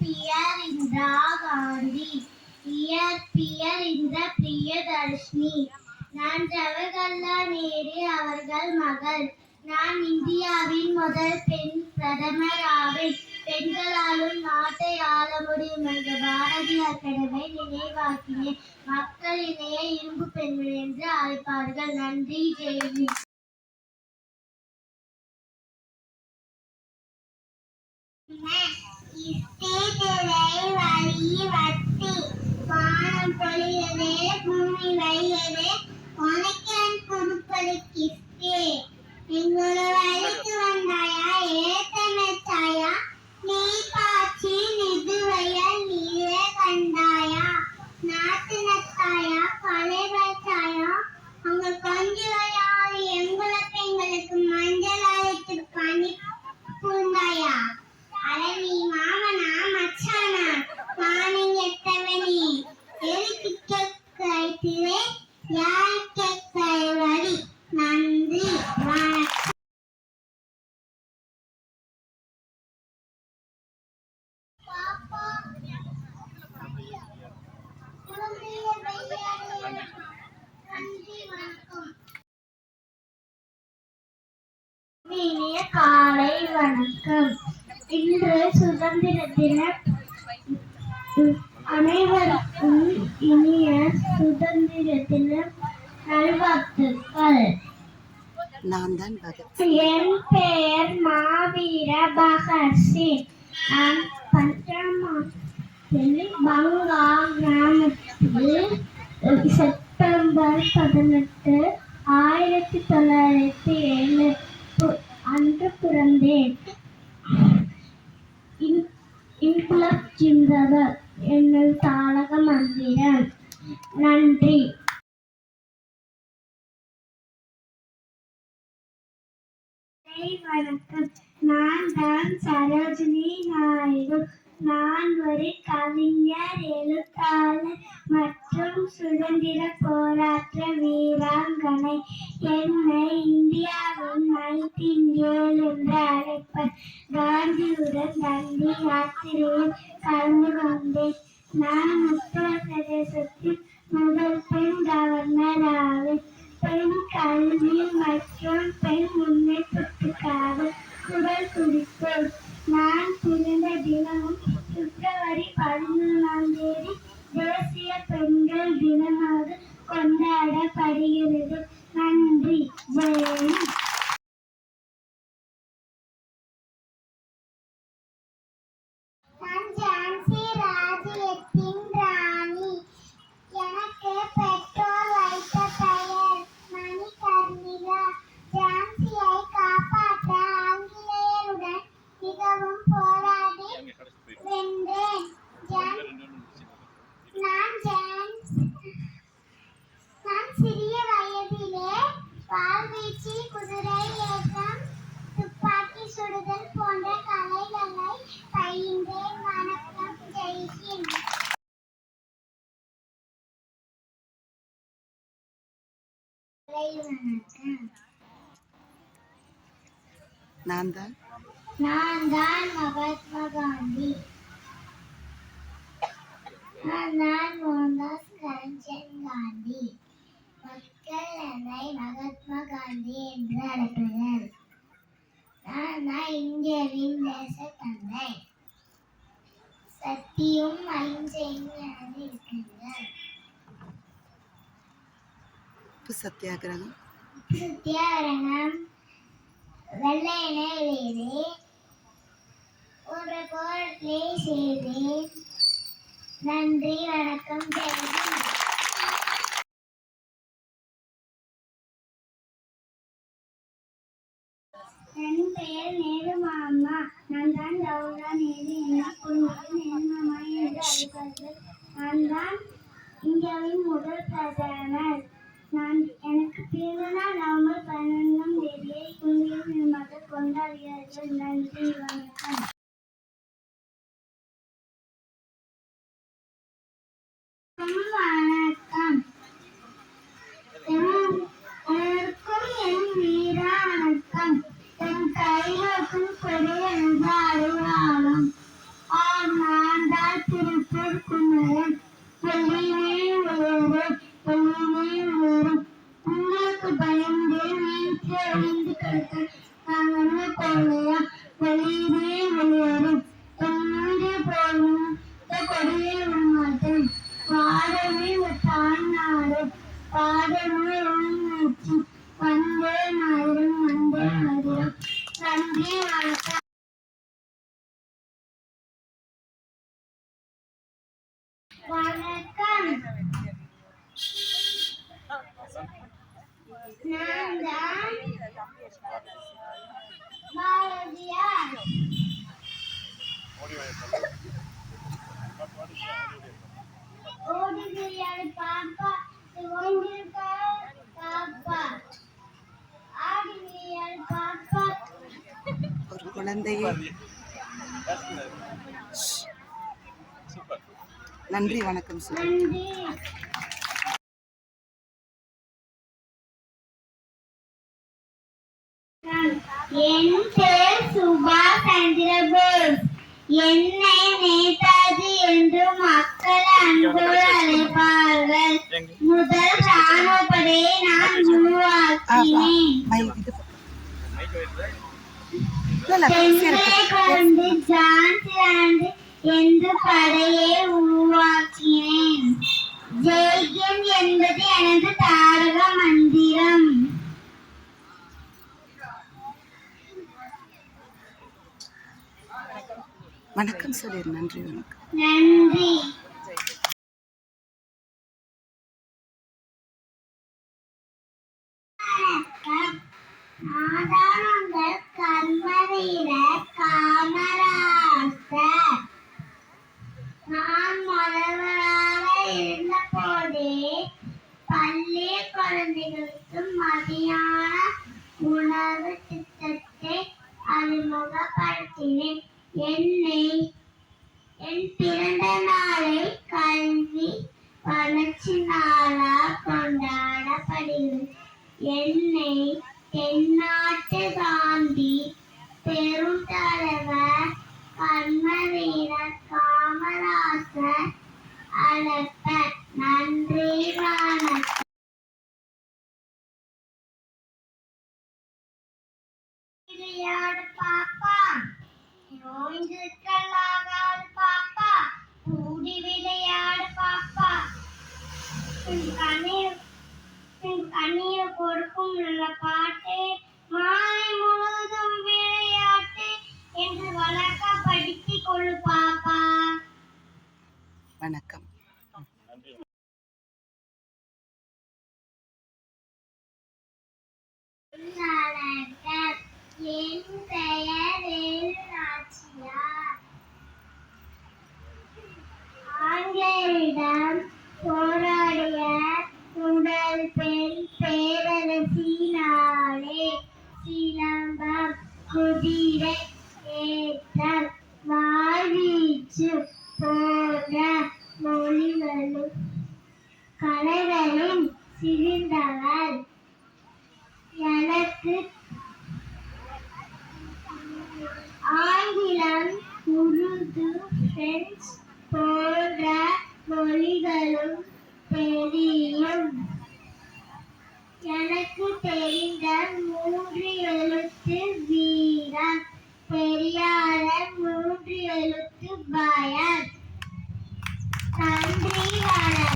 dear Indira Gandhi, இயற்பியல் இந்த பிரியதர்ஷினி. நான் ஜவஹர்லால் நேரு அவர்கள் மகள். நான் இந்தியாவின் முதல் பெண் பிரதமர் ஆவேன். பெண்களாலும் நாட்டை ஆள முடியும் என்ற பாரதியார் கனவை நினைவாக்கினேன். மக்கள் இணைய இரும்பு பெண்கள் என்று அழைப்பார்கள். நன்றி. ஜெயந்தி. வானம் பொழியதே, பூமி வையதே, உனக்கேன் கொடுப்பது கிஸ்தே. எங்களோட வழிக்கு வந்தாயா, ஏத்தமைச்சாயா, நீ பாச்சி நிதுவைய நீரே கண்டாயா, நாட்டு நத்தாயா, கலை வச்சாயா, அவங்க கொஞ்சம் எங்களை பெண்களுக்கு மஞ்சள் அழைத்து பணி பூந்தாயா. அட நீ மாமனா மச்சானா, நானும் எத்தவனி எதுக்கு கேட்கிறே, யார் கேட்கிறவடி. நன்றி. இனிய காலை வணக்கம். இன்று சுதந்திர தின அனைவருக்கும் இனிய சுதந்திர தின நல்வாழ்த்துக்கள். என் பெயர் மாவீர பகத்சிங். நான் பஞ்சாமாத்தில் பங்கா கிராமத்தில் செப்டம்பர் 18, 1907 அன்று பிறந்தேன். இன்குலாப் ஜிந்தாபாத் என்னும் தாரக மந்திரம். நன்றி. வணக்கம். நான் தான் சரோஜினி நாயுடு. நான் ஒரு கவிஞர், எழுத்தாளர் மற்றும் சுதந்திர போராட்ட வீராங்கனை. என்னை இந்தியாவின் நைட்டிங்கேல் என்று அழைப்பர். காந்தியுடன் தண்டி யாத்திரையில் கலந்து கொண்டேன். நான் உத்தரப்பிரதேசத்தில் முதல் பெண் கவர்னர் ஆவேன். பெண் கல்வி மற்றும் பெண் முன்னேற்றத்துக்காக குரல் கொடுப்பேன். நான் பிறந்த தினமும் பிப்ரவரி 11 தேசிய பெண்கள் தினமாக கொண்டாடப்படுகிறது. நன்றி. ஜெயந்தி. நான் ஜான்சி ராஜ்யத்தின் ராணி. எனக்கு பெற்றோர் வைத்த பெயர் மணிகர்ணிகா. ஜான்சியை காப்பாற்ற ஆங்கிலேயருடன் மிகவும் போராடி வென்றேன். நான் சிறிய வயதிலே வாள்வீச்சு, குதிரை ஏற்றம், துப்பாக்கி சுடுதல் போன்ற கலைகளை பயின்றேன். வணக்கம். ஜெய்ஹிந்த். நான் தான் மகாத்மா காந்தி. நான் மோகன்தாஸ் கரம்சந்த் காந்தி. மக்கள் என்னை மகாத்மா காந்தி என்று அழைப்பனர். நான் இந்தியாவின் தேச தந்தை. சத்தியும் அಹಿಂಸೆயும் எனது இருக்கிறார். சத்தியாகிரகம் வெள்ளையனே வேறு ஒரு கோரிக்கை செய்தேன். நன்றி. வணக்கம். என் பெயர் நேரு மாமா. நான் தான் ஜவஹர்லால் நேரு என்ற குழுவில் நேரு மாமா என்று அழைப்பார்கள். நான் தான் இந்தியாவின் முதல் பிரதமர். எனக்கு பிறந்த நாள் நவம்பர் 11 இந்திய தினமாக கொண்டாடுகிறார்கள். நன்றி. வணக்கம். வணக்கம். அனைவருக்கும் என் வீரா வணக்கம். என் கைகளுக்கும் பெரிய அடையாளம். நான் கொடுக்க நாங்கள் போலையா வெளியே வெளியேறும் தொண்ணூறு போலும் கொடியே விடமாட்டேன் பாடவே தாழ்நாடு பாடவே உள்நூற்றி வந்தே மதுரம் வந்தே மதுரம் நன்றி வணக்கம். வணக்கம். நான் தான் பாரதியார். ஓடுகிறாள் பாப்பா ஓடிருக்காள் பாப்பா ஆடுகிறாள் பாப்பா. ஒரு குழந்தையை நன்றி வணக்கம் சார். நன்றி. என் பேர் சுபாஷ் சந்திரபோஸ். என்னை நேதாஜி என்று மக்கள் அன்போடு அழைப்பார்கள். முதல் ராணுவ படையை நான் உருவாக்கினேன். தென்னை கொண்டு ஜான்சிலாந்து என்று படையை உருவாக்கினேன். ஜெய்ஹிந்த் என்பது எனது தாரக மந்திரம். வணக்கம் சொல்லி நன்றி வணக்கம். நன்றி. நாடாளுங்கள் கர்மவீரர் காமராசர். நான் முதல்வராக இருந்த போதே பள்ளி குழந்தைகளுக்கு மதியான உணவு திட்டத்தை அறிமுகப்படுத்தினேன். என் பிறந்த நாளை கல்வி வளர்ச்சி நாளாக கொண்டாடப்படுகிறது. என்னை தென்னாட்டு காந்தி பெரும் தலைவர் கர்மவீரர் காமராசர் அழைப்பர். நன்றி வணக்கம். விளையாடு பாப்பா நோய்ந்திருக்கலாகாது பாப்பா கூடி விளையாடு பாப்பா கண்ணீர் கொடுக்கும் நல்ல பாட்டு மாலை முழுவதும் விளையாட்டு என்று வழக்கப்படுத்திக் கொள்ளு பாப்பா. வணக்கம். என் பெயர் நாச்சியார். ஆங்கிலேயரிடம் போராடிய முதல் பெண் பேரரசி நாளே. சிலம்பம் குதிரை ஏற்றம் வாழ்வீச்சு போன்ற மொழிகளும் கலைகளில் சிறந்தவர். எனக்கு ஆங்கிலம் உருது பிரெஞ்சு போன்ற மொழிகளும் தெரியும். எனக்கு தெரிந்த 3 எழுத்து வீரம் தெரியாத 3 எழுத்து பயம். நன்றி வணக்கம்.